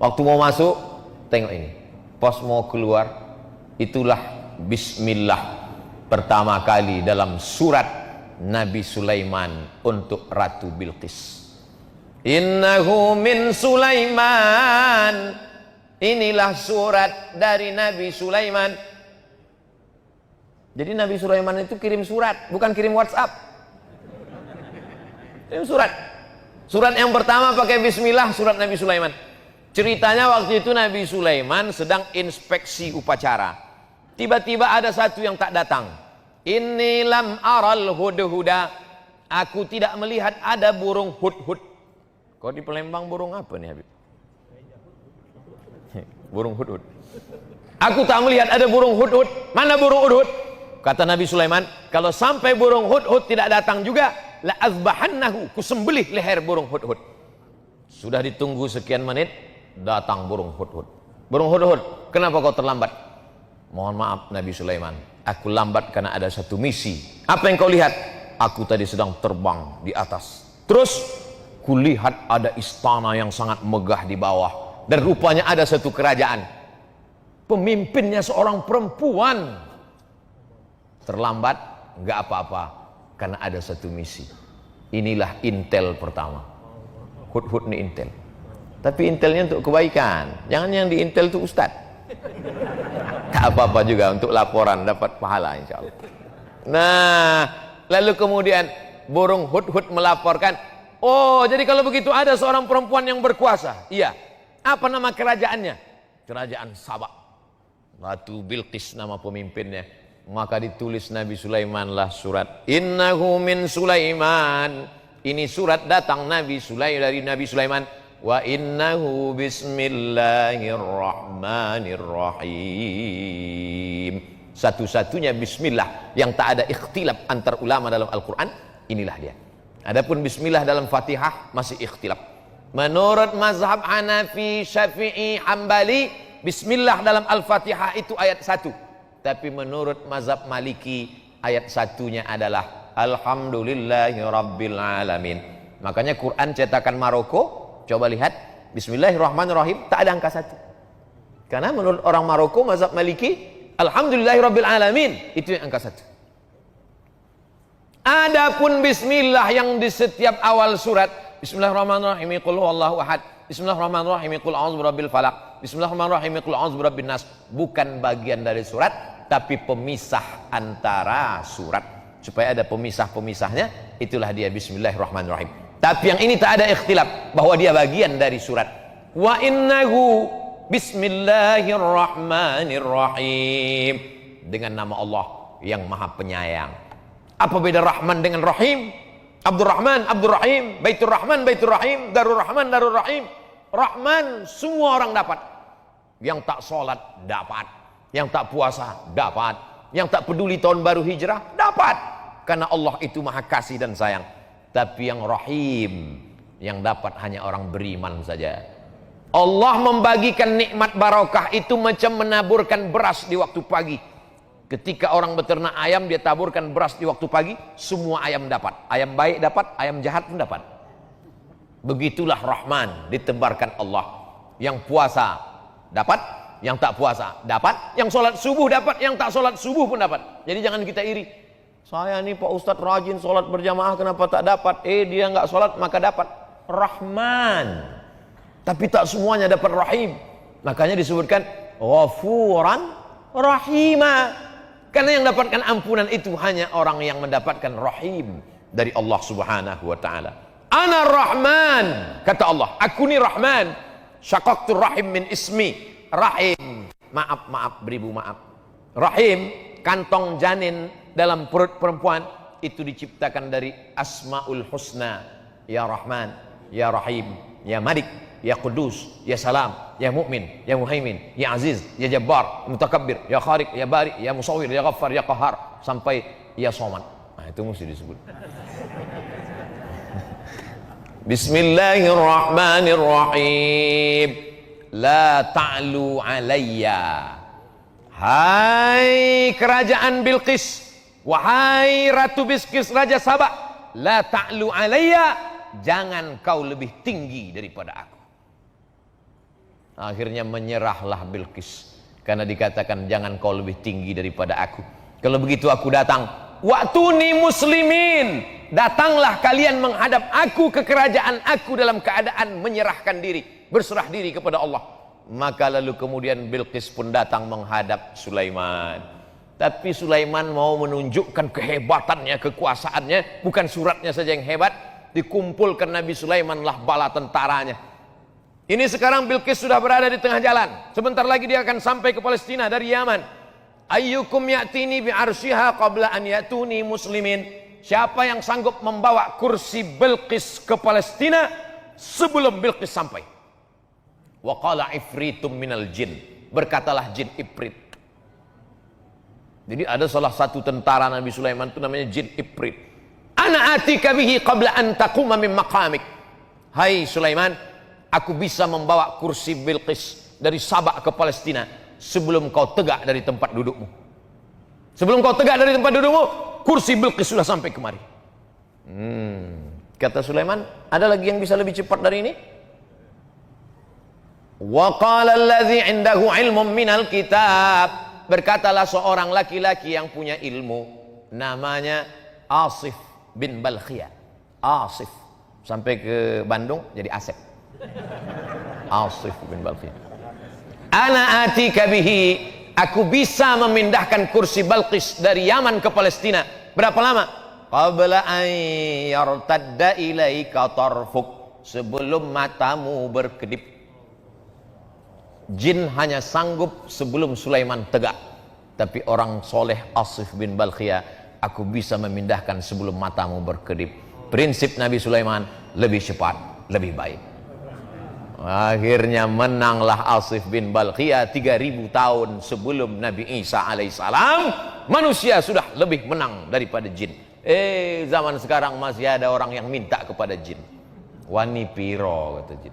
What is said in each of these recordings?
Waktu mau masuk, tengok ini. Pas mau keluar, itulah bismillah pertama kali dalam surat Nabi Sulaiman untuk Ratu Bilqis. Innahu min Sulaiman. Inilah surat dari Nabi Sulaiman. Jadi Nabi Sulaiman itu kirim surat, bukan kirim WhatsApp. Kirim surat. Surat yang pertama pakai bismillah, surat Nabi Sulaiman. Ceritanya waktu itu Nabi Sulaiman sedang inspeksi upacara. Tiba-tiba ada satu yang tak datang. Inni lam aral hudhuda. Aku tidak melihat ada burung hudhud. Kau di Palembang burung apa nih Habib? Burung hudhud. Aku tak melihat ada burung hudhud. Mana burung hudhud? Kata Nabi Sulaiman, kalau sampai burung hudhud tidak datang juga, la azbahannahu, kusembelih leher burung hudhud. Sudah ditunggu sekian menit, datang burung hudhud. Burung hudhud, kenapa kau terlambat? Mohon maaf Nabi Sulaiman, aku lambat karena ada satu misi. Apa yang kau lihat? Aku tadi sedang terbang di atas. Terus kulihat ada istana yang sangat megah di bawah, dan rupanya ada satu kerajaan. Pemimpinnya seorang perempuan. Terlambat, nggak apa-apa, karena ada satu misi. Inilah intel pertama. Hudhud nih intel. Tapi intelnya untuk kebaikan. Jangan yang di intel itu ustadz. Tak apa-apa juga untuk laporan, dapat pahala insya Allah. Nah, lalu kemudian burung hudhud melaporkan, oh jadi kalau begitu ada seorang perempuan yang berkuasa. Iya. Apa nama kerajaannya? Kerajaan Sabak. Ratu Bilqis nama pemimpinnya. Maka ditulis Nabi Sulaiman lah surat. Innahu min Sulaiman. Ini surat datang dari Nabi Sulaiman. Wa innahu bismillahirrahmanirrahim. Satu-satunya bismillah yang tak ada ikhtilaf antar ulama dalam Al-Quran, inilah dia. Adapun bismillah dalam Fatihah masih ikhtilaf. Menurut mazhab Hanafi, Syafi'i, Hambali, bismillah dalam Al-Fatihah itu ayat 1. Tapi menurut mazhab Maliki, ayat 1-nya adalah Alhamdulillahi Rabbil Alamin. Makanya Quran cetakan Maroko, coba lihat, Bismillahirrahmanirrahim, tak ada angka 1. Karena menurut orang Maroko, mazhab Maliki, Alhamdulillahi Rabbil Alamin, itu yang angka 1. Adapun bismillah yang di setiap awal surat, Bismillahirrahmanirrahim, qul huwallahu ahad, Bismillahirrahmanirrahim, qul a'udzu birabbil falaq, Bismillahirrahmanirrahim, qul a'udzu birabbin nas, bukan bagian dari surat, tapi pemisah antara surat. Supaya ada pemisah-pemisahnya, itulah dia Bismillahirrahmanirrahim. Tapi yang ini tak ada ikhtilaf bahwa dia bagian dari surat. Wa innahu Bismillahirrahmanirrahim, dengan nama Allah yang Maha Penyayang. Apa beda Rahman dengan Rahim? Abdurrahman, Abdurrahim, Baitur Rahman, Baitur Rahim, Darur Rahman, Darur Rahim. Rahman semua orang dapat. Yang tak sholat dapat, yang tak puasa dapat, yang tak peduli tahun baru hijrah dapat, karena Allah itu maha kasih dan sayang. Tapi yang Rahim, yang dapat hanya orang beriman saja. Allah membagikan nikmat barokah itu macam menaburkan beras di waktu pagi. Ketika orang beternak ayam, dia taburkan beras di waktu pagi, semua ayam dapat. Ayam baik dapat, ayam jahat pun dapat. Begitulah Rahman ditebarkan Allah. Yang puasa dapat, yang tak puasa dapat, yang sholat subuh dapat, yang tak sholat subuh pun dapat. Jadi jangan kita iri. Saya nih Pak Ustadz rajin sholat berjamaah, kenapa tak dapat? Dia nggak sholat maka dapat. Rahman. Tapi tak semuanya dapat Rahim. Makanya disebutkan Ghafuran Rahima. Karena yang dapatkan ampunan itu hanya orang yang mendapatkan Rahim dari Allah Subhanahu wa ta'ala. Ana Rahman, kata Allah, aku ni Rahman. Syaqaqtur rahim min ismi. Rahim, maaf, beribu maaf. Rahim, kantong janin dalam perut perempuan, itu diciptakan dari Asmaul Husna. Ya Rahman, Ya Rahim, Ya Malik, Ya Qudus, Ya Salam, Ya Mu'min, Ya Muhaimin, Ya Aziz, Ya Jabbar, Mutakabbir, Ya Khaliq, Ya Bari, Ya Musawwir, Ya Ghaffar, Ya Qahar, sampai Ya Somad. Nah, itu mesti disebut. Bismillahirrahmanirrahim. La ta'lu alayya. Hai kerajaan Bilqis, wahai Ratu Bilqis, Raja Sabak, la ta'lu alayya, jangan kau lebih tinggi daripada aku. Akhirnya menyerahlah Bilqis karena dikatakan jangan kau lebih tinggi daripada aku. Kalau begitu aku datang. Wa'tuni muslimin, datanglah kalian menghadap aku ke kerajaan aku dalam keadaan menyerahkan diri, berserah diri kepada Allah. Maka lalu kemudian Bilqis pun datang menghadap Sulaiman. Tapi Sulaiman mau menunjukkan kehebatannya, kekuasaannya. Bukan suratnya saja yang hebat, dikumpulkan Nabi Sulaiman lah bala tentaranya. Ini sekarang Bilqis sudah berada di tengah jalan. Sebentar lagi dia akan sampai ke Palestina dari Yaman. Ayyukum ya'tini bi'arsyiha qabla an ya'tuni muslimin. Siapa yang sanggup membawa kursi Bilqis ke Palestina sebelum Bilqis sampai? Wa qala ifritum minal jin, berkatalah jin Ifrit. Jadi ada salah satu tentara Nabi Sulaiman itu namanya jin Ifrit. Ana atika bihi qabla an taquma min maqamik. Hai Sulaiman, aku bisa membawa kursi Bilqis dari Sabak ke Palestina sebelum kau tegak dari tempat dudukmu. Sebelum kau tegak dari tempat dudukmu, kursi Bilqis sudah sampai kemari. Kata Sulaiman, ada lagi yang bisa lebih cepat dari ini? Wa qala allazi 'indahu 'ilmun minal kitab, berkatalah seorang laki-laki yang punya ilmu, namanya Asif bin Balkhiyah. Asif sampai ke Bandung jadi Asep. Asif bin Balkhiyah. Ana atika bihi, aku bisa memindahkan kursi Bilqis dari Yaman ke Palestina. Berapa lama? Qabla an yartadda ilaika tarfuk, sebelum matamu berkedip. Jin hanya sanggup sebelum Sulaiman tegak. Tapi orang soleh Asif bin Balkhiyah, aku bisa memindahkan sebelum matamu berkedip. Prinsip Nabi Sulaiman, lebih cepat, lebih baik. Akhirnya menanglah Asif bin Balkhiyah. 3000 tahun sebelum Nabi Isa alaihissalam, manusia sudah lebih menang daripada jin. Zaman sekarang masih ada orang yang minta kepada jin. Wani piro, kata jin.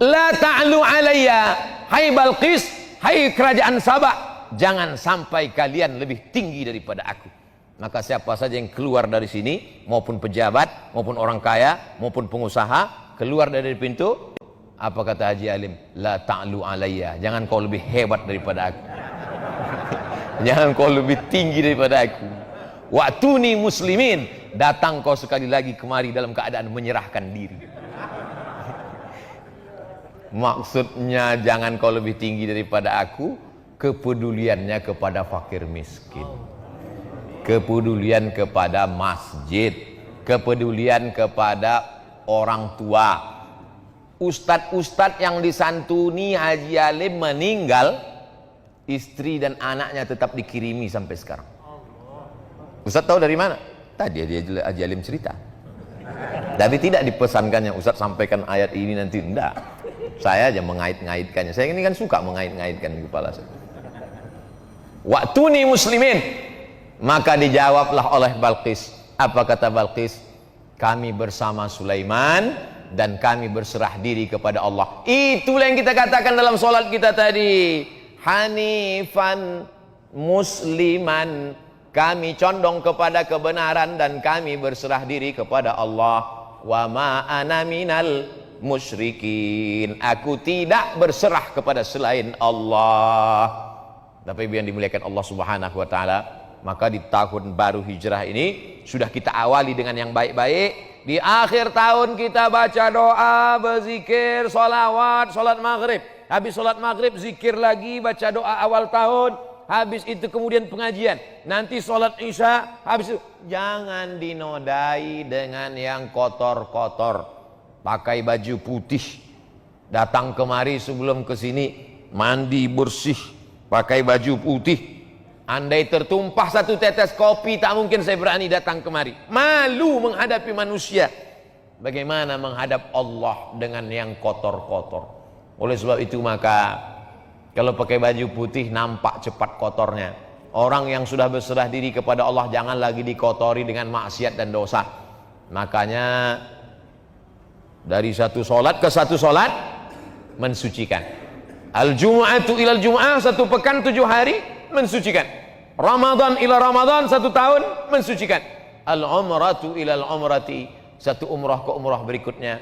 La ta'lu alayya, hai Bilqis, hai kerajaan Sabak, jangan sampai kalian lebih tinggi daripada aku. Maka siapa saja yang keluar dari sini, maupun pejabat, maupun orang kaya, maupun pengusaha, keluar dari pintu, apa kata Haji Alim? La ta'lu alayya, jangan kau lebih hebat daripada aku. Jangan kau lebih tinggi daripada aku. Wa'tuni muslimin, datang kau sekali lagi kemari dalam keadaan menyerahkan diri. Maksudnya jangan kau lebih tinggi daripada aku, kepeduliannya kepada fakir miskin, kepedulian kepada masjid, kepedulian kepada orang tua. Ustadz-ustadz yang disantuni Haji Alim meninggal, istri dan anaknya tetap dikirimi sampai sekarang. Ustadz tahu dari mana? Tadi dia Haji Alim cerita. Tapi tidak dipesankannya Ustadz sampaikan ayat ini nanti, enggak. Saya aja mengait-ngaitkannya. Saya ini kan suka mengait-ngaitkan di kepala saya. Wa'tuni muslimin. Maka dijawablah oleh Bilqis. Apa kata Bilqis? Kami bersama Sulaiman dan kami berserah diri kepada Allah. Itulah yang kita katakan dalam solat kita tadi. Hanifan musliman, kami condong kepada kebenaran dan kami berserah diri kepada Allah. Wa ma ana minal musyrikin, aku tidak berserah kepada selain Allah. Bapak Ibu yang dimuliakan Allah Subhanahu wa taala, maka di tahun baru hijrah ini sudah kita awali dengan yang baik-baik. Di akhir tahun kita baca doa, berzikir, sholawat, sholat maghrib. Habis sholat maghrib zikir lagi, baca doa awal tahun. Habis itu kemudian pengajian. Nanti sholat isya. Habis itu jangan dinodai dengan yang kotor-kotor. Pakai baju putih. Datang kemari sebelum ke sini mandi bersih. Pakai baju putih. Andai tertumpah satu tetes kopi, tak mungkin saya berani datang kemari. Malu menghadapi manusia. Bagaimana menghadap Allah dengan yang kotor-kotor? Oleh sebab itu maka kalau pakai baju putih nampak cepat kotornya. Orang yang sudah berserah diri kepada Allah jangan lagi dikotori dengan maksiat dan dosa. Makanya dari satu solat ke satu solat mensucikan. Al-Jum'atu ilal Jum'ah, satu pekan 7 hari mensucikan. Ramadan ila Ramadan, 1 tahun mensucikan. Al-Umratu ilal Umrati, satu umrah ke umrah berikutnya